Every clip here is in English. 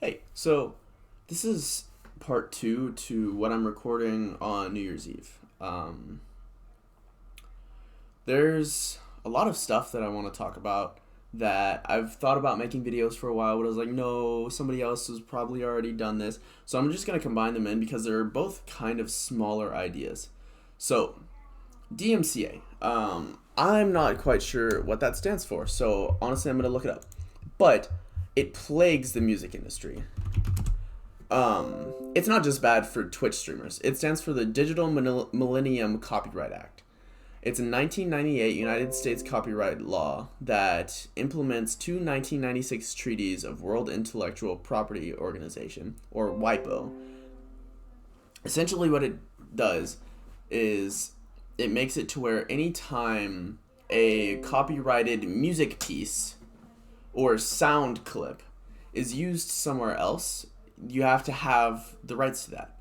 Hey, so this is part two to what I'm recording on New Year's Eve. There's a lot of stuff that I want to talk about that I've thought about making videos for a while, but I was like, no, somebody else has probably already done this. So I'm just going to combine them in because they're both kind of smaller ideas. So, DMCA. I'm not quite sure what that stands for, so honestly, I'm going to look it up. But it plagues the music industry. It's not just bad for Twitch streamers. It stands for the Digital Millennium Copyright Act. It's a 1998 United States copyright law that implements two 1996 treaties of World Intellectual Property Organization, or WIPO. Essentially, what it does is it makes it to where anytime a copyrighted music piece or sound clip is used somewhere else, you have to have the rights to that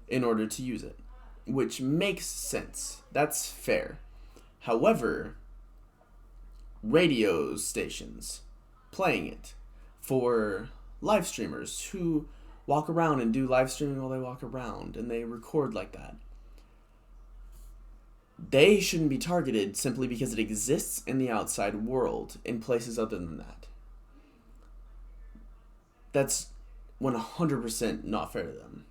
in order to use it, which makes sense. That's fair. However, radio stations playing it for live streamers who walk around and do live streaming while they walk around and they record like that, they shouldn't be targeted simply because it exists in the outside world in places other than that. That's 100% not fair to them.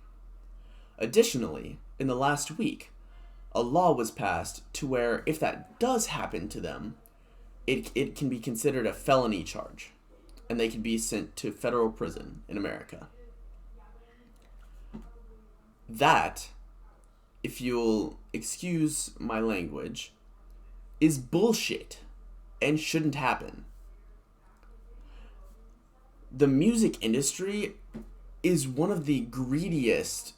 Additionally, in the last week, a law was passed to where if that does happen to them, it can be considered a felony charge and they can be sent to federal prison in America. That, if you'll excuse my language, is bullshit and shouldn't happen. The music industry is one of the greediest.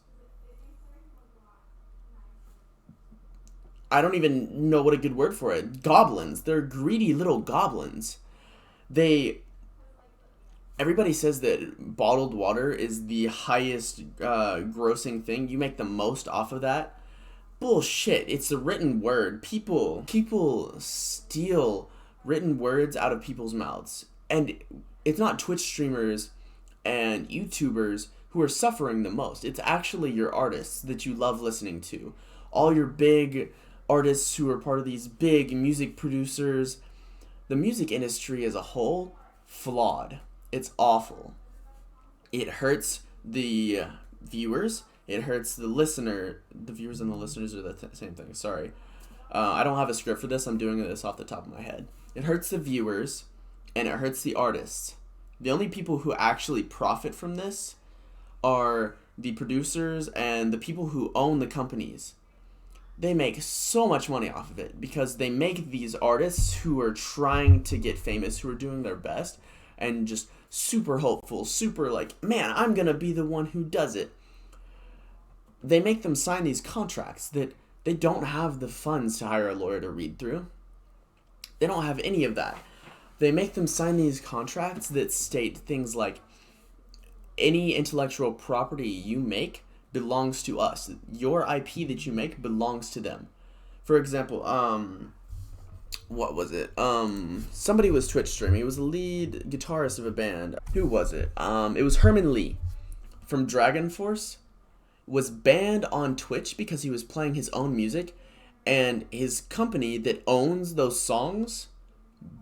I don't even know what a good word for it. Goblins. They're greedy little goblins. Everybody says that bottled water is the highest grossing thing. You make the most off of that. Bullshit. It's the written word. People steal written words out of people's mouths. And it's not Twitch streamers and YouTubers who are suffering the most. It's actually your artists that you love listening to. All your big artists who are part of these big music producers. The music industry as a whole, flawed. It's awful. It hurts the viewers. It hurts the listener. The viewers and the listeners are the same thing. Sorry. I don't have a script for this. I'm doing this off the top of my head. It hurts the viewers and it hurts the artists. The only people who actually profit from this are the producers and the people who own the companies. They make so much money off of it because they make these artists who are trying to get famous, who are doing their best, and just super hopeful, super like, man, I'm going to be the one who does it. They make them sign these contracts that they don't have the funds to hire a lawyer to read through. They don't have any of that. They make them sign these contracts that state things like, any intellectual property you make belongs to us. Your IP that you make belongs to them. For example, what was it? Somebody was Twitch streaming. It was the lead guitarist of a band. Who was it? It was Herman Lee from Dragon Force. Was banned on Twitch because he was playing his own music, and his company that owns those songs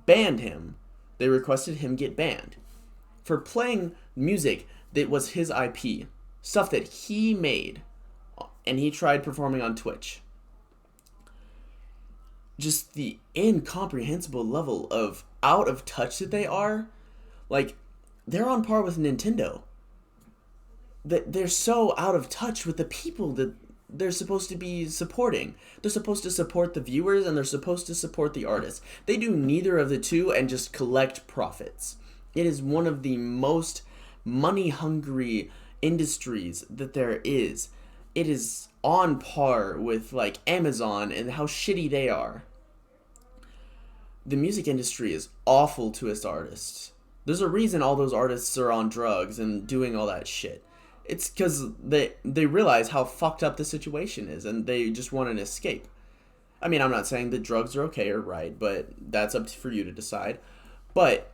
banned him. They requested him get banned for playing music that was his IP, stuff that he made, and he tried performing on Twitch. Just the incomprehensible level of out of touch that they are. Like, they're on par with Nintendo. That they're so out of touch with the people that they're supposed to be supporting. They're supposed to support the viewers and they're supposed to support the artists. They do neither of the two and just collect profits. It is one of the most money-hungry industries that there is. It is on par with like Amazon and how shitty they are. The music industry is awful to its artists. There's a reason all those artists are on drugs and doing all that shit. It's because they realize how fucked up the situation is and they just want an escape. I mean, I'm not saying that drugs are okay or right, but that's up for you to decide. But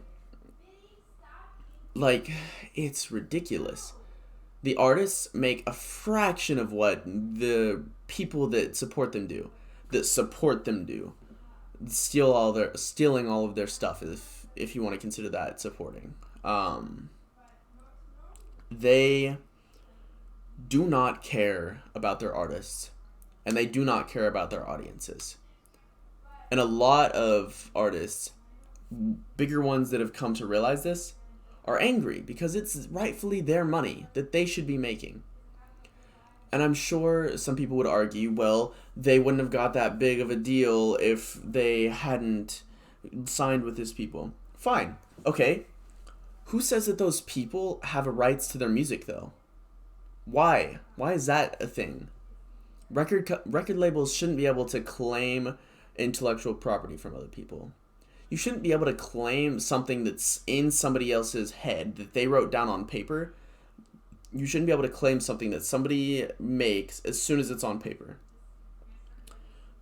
Like, it's ridiculous. The artists make a fraction of what the people that support them do. Stealing all of their stuff, if you want to consider that supporting. They do not care about their artists, and they do not care about their audiences. And a lot of artists, bigger ones that have come to realize this, are angry because it's rightfully their money that they should be making. And I'm sure some people would argue, well, they wouldn't have got that big of a deal if they hadn't signed with these people. Fine. Okay. Who says that those people have rights to their music, though? Why? Why is that a thing? Record labels shouldn't be able to claim intellectual property from other people. You shouldn't be able to claim something that's in somebody else's head that they wrote down on paper. You shouldn't be able to claim something that somebody makes as soon as it's on paper.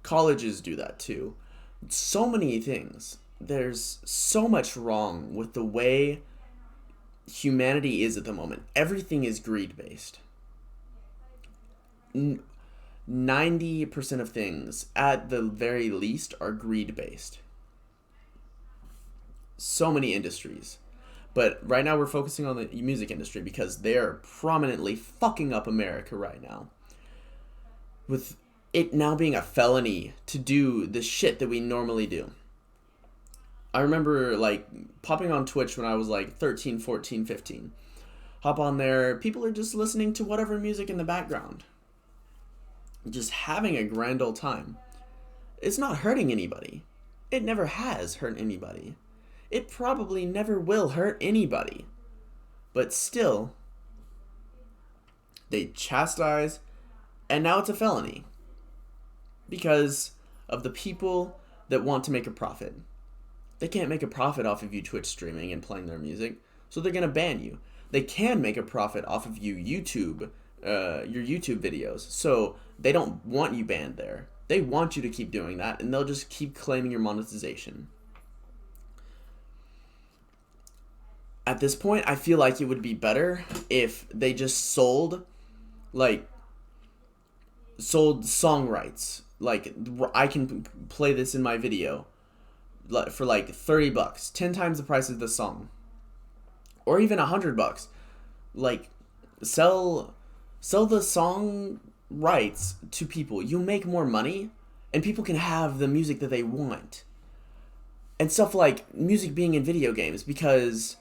Colleges do that too. So many things. There's so much wrong with the way humanity is at the moment. Everything is greed-based. 90% of things, at the very least, are greed-based. So many industries. But right now we're focusing on the music industry because they're prominently fucking up America right now. With it now being a felony to do the shit that we normally do. I remember like popping on Twitch when I was like 13, 14, 15. Hop on there, people are just listening to whatever music in the background. Just having a grand old time. It's not hurting anybody. It never has hurt anybody. It probably never will hurt anybody. But still, they chastise, and now it's a felony. Because of the people that want to make a profit. They can't make a profit off of you Twitch streaming and playing their music, so they're going to ban you. They can make a profit off of you your YouTube videos, so they don't want you banned there. They want you to keep doing that, and they'll just keep claiming your monetization. At this point, I feel like it would be better if they just sold song rights. Like, I can play this in my video for like $30, 10 times the price of the song, or even $100. Like, sell the song rights to people. You make more money, and people can have the music that they want. And stuff like music being in video games, because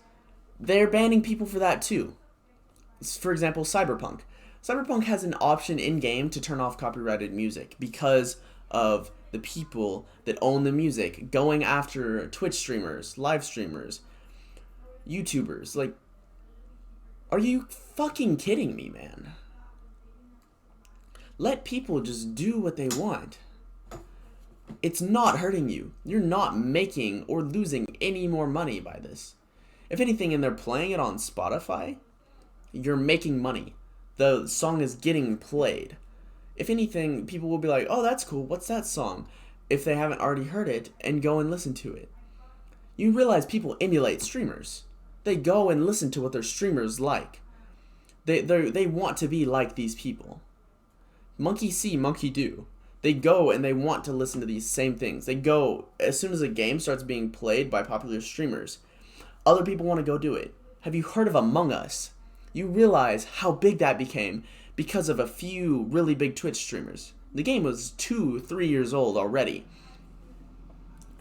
they're banning people for that too. For example, Cyberpunk. Cyberpunk has an option in-game to turn off copyrighted music because of the people that own the music going after Twitch streamers, live streamers, YouTubers. Like, are you fucking kidding me, man? Let people just do what they want. It's not hurting you. You're not making or losing any more money by this. If anything, and they're playing it on Spotify, you're making money. The song is getting played. If anything, people will be like, oh, that's cool, what's that song? If they haven't already heard it, and go and listen to it. You realize people emulate streamers. They go and listen to what their streamers like. They want to be like these people. Monkey see, monkey do. They go and they want to listen to these same things. They go, as soon as a game starts being played by popular streamers, other people want to go do it. Have you heard of Among Us? You realize how big that became because of a few really big Twitch streamers. The game was 2-3 years old already.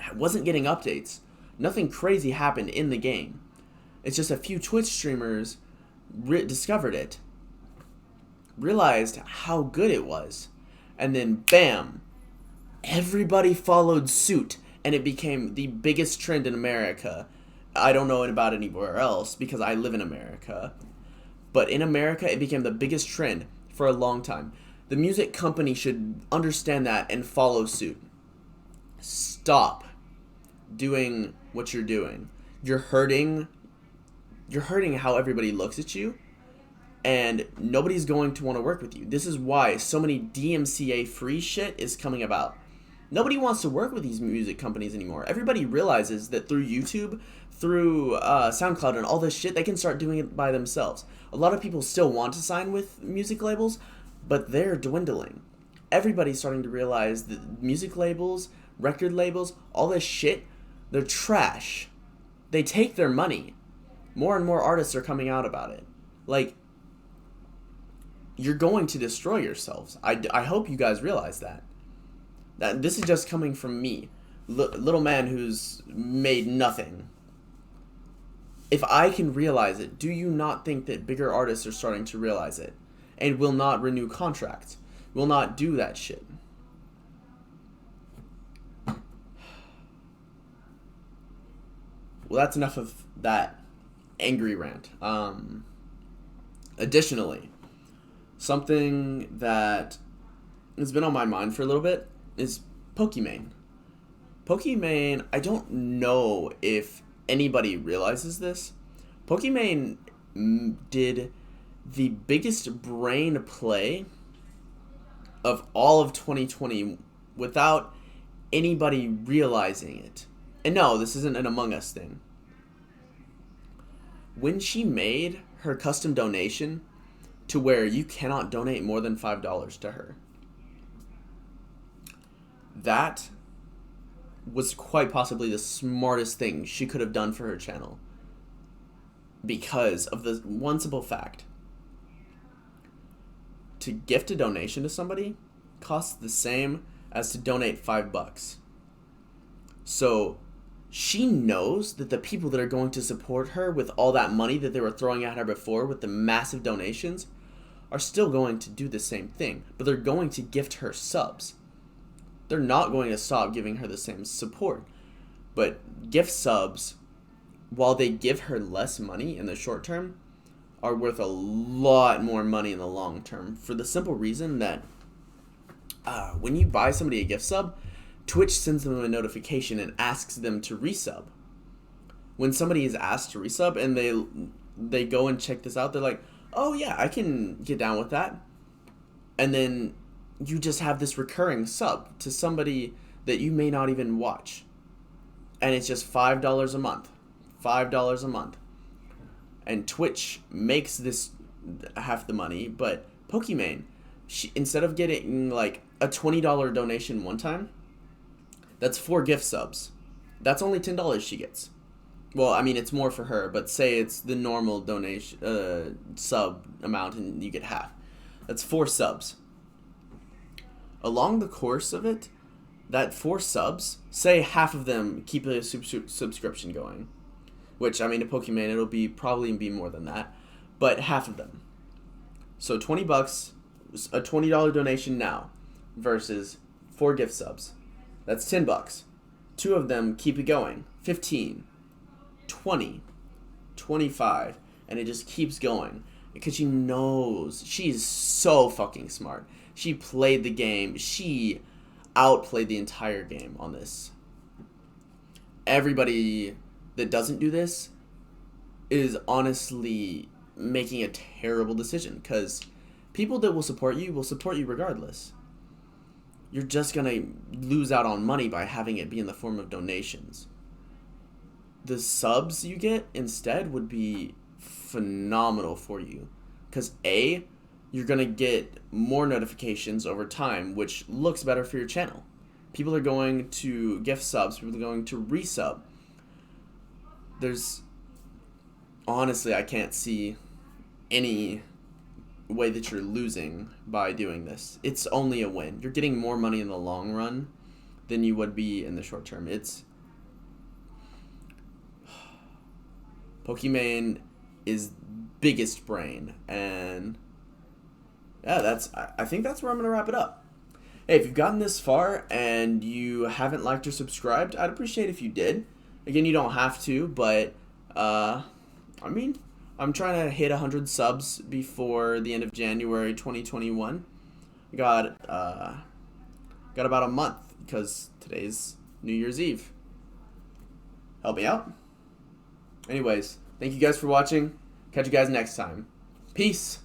It wasn't getting updates. Nothing crazy happened in the game. It's just a few Twitch streamers discovered it, realized how good it was, and then bam, everybody followed suit, and it became the biggest trend in America. I don't know about anywhere else because I live in America. But in America, it became the biggest trend for a long time. The music company should understand that and follow suit. Stop doing what you're doing. You're hurting how everybody looks at you, and nobody's going to want to work with you. This is why so many DMCA free shit is coming about. Nobody wants to work with these music companies anymore. Everybody realizes that through YouTube, through SoundCloud and all this shit, they can start doing it by themselves. A lot of people still want to sign with music labels, but they're dwindling. Everybody's starting to realize that music labels, record labels, all this shit, they're trash. They take their money. More and more artists are coming out about it. Like, you're going to destroy yourselves. I hope you guys realize that. That this is just coming from me, little man who's made nothing. If I can realize it, do you not think that bigger artists are starting to realize it and will not renew contracts, will not do that shit? Well, that's enough of that angry rant. Additionally, something that has been on my mind for a little bit is Pokimane. Pokimane, I don't know if anybody realizes this. Pokimane did the biggest brain play of all of 2020 without anybody realizing it. And no, this isn't an Among Us thing. When she made her custom donation to where you cannot donate more than $5 to her, that was quite possibly the smartest thing she could have done for her channel. Because of the one simple fact. To gift a donation to somebody costs the same as to donate $5. So she knows that the people that are going to support her with all that money that they were throwing at her before with the massive donations are still going to do the same thing. But they're going to gift her subs. They're not going to stop giving her the same support. But gift subs, while they give her less money in the short term, are worth a lot more money in the long term. For the simple reason that when you buy somebody a gift sub, Twitch sends them a notification and asks them to resub. When somebody is asked to resub and they go and check this out, they're like, oh yeah, I can get down with that. And then you just have this recurring sub to somebody that you may not even watch. And it's just $5 a month. $5 a month. And Twitch makes this half the money, but Pokimane, instead of getting like a $20 donation one time, that's 4 gift subs. That's only $10 she gets. Well, I mean, it's more for her, but say it's the normal donation sub amount and you get half. That's 4 subs. Along the course of it, that 4 subs, say half of them keep a subscription going. Which, I mean, to Pokimane, it'll probably be more than that. But half of them. So $20, a $20 donation now versus 4 gift subs. That's $10. 2 of them keep it going. 15, 20, 25, and it just keeps going. Because she knows. She's so fucking smart. She played the game. She outplayed the entire game on this. Everybody that doesn't do this is honestly making a terrible decision, because people that will support you regardless. You're just gonna lose out on money by having it be in the form of donations. The subs you get instead would be phenomenal for you, because A, you're gonna get more notifications over time, which looks better for your channel. People are going to gift subs, people are going to resub. Honestly, I can't see any way that you're losing by doing this. It's only a win. You're getting more money in the long run than you would be in the short term. Pokimane is biggest brain, and yeah, I think that's where I'm gonna wrap it up. Hey, if you've gotten this far and you haven't liked or subscribed, I'd appreciate if you did. Again, you don't have to, but I mean, I'm trying to hit 100 subs before the end of January 2021. Got about a month, because today's New Year's Eve. Help me out. Anyways, thank you guys for watching. Catch you guys next time. Peace.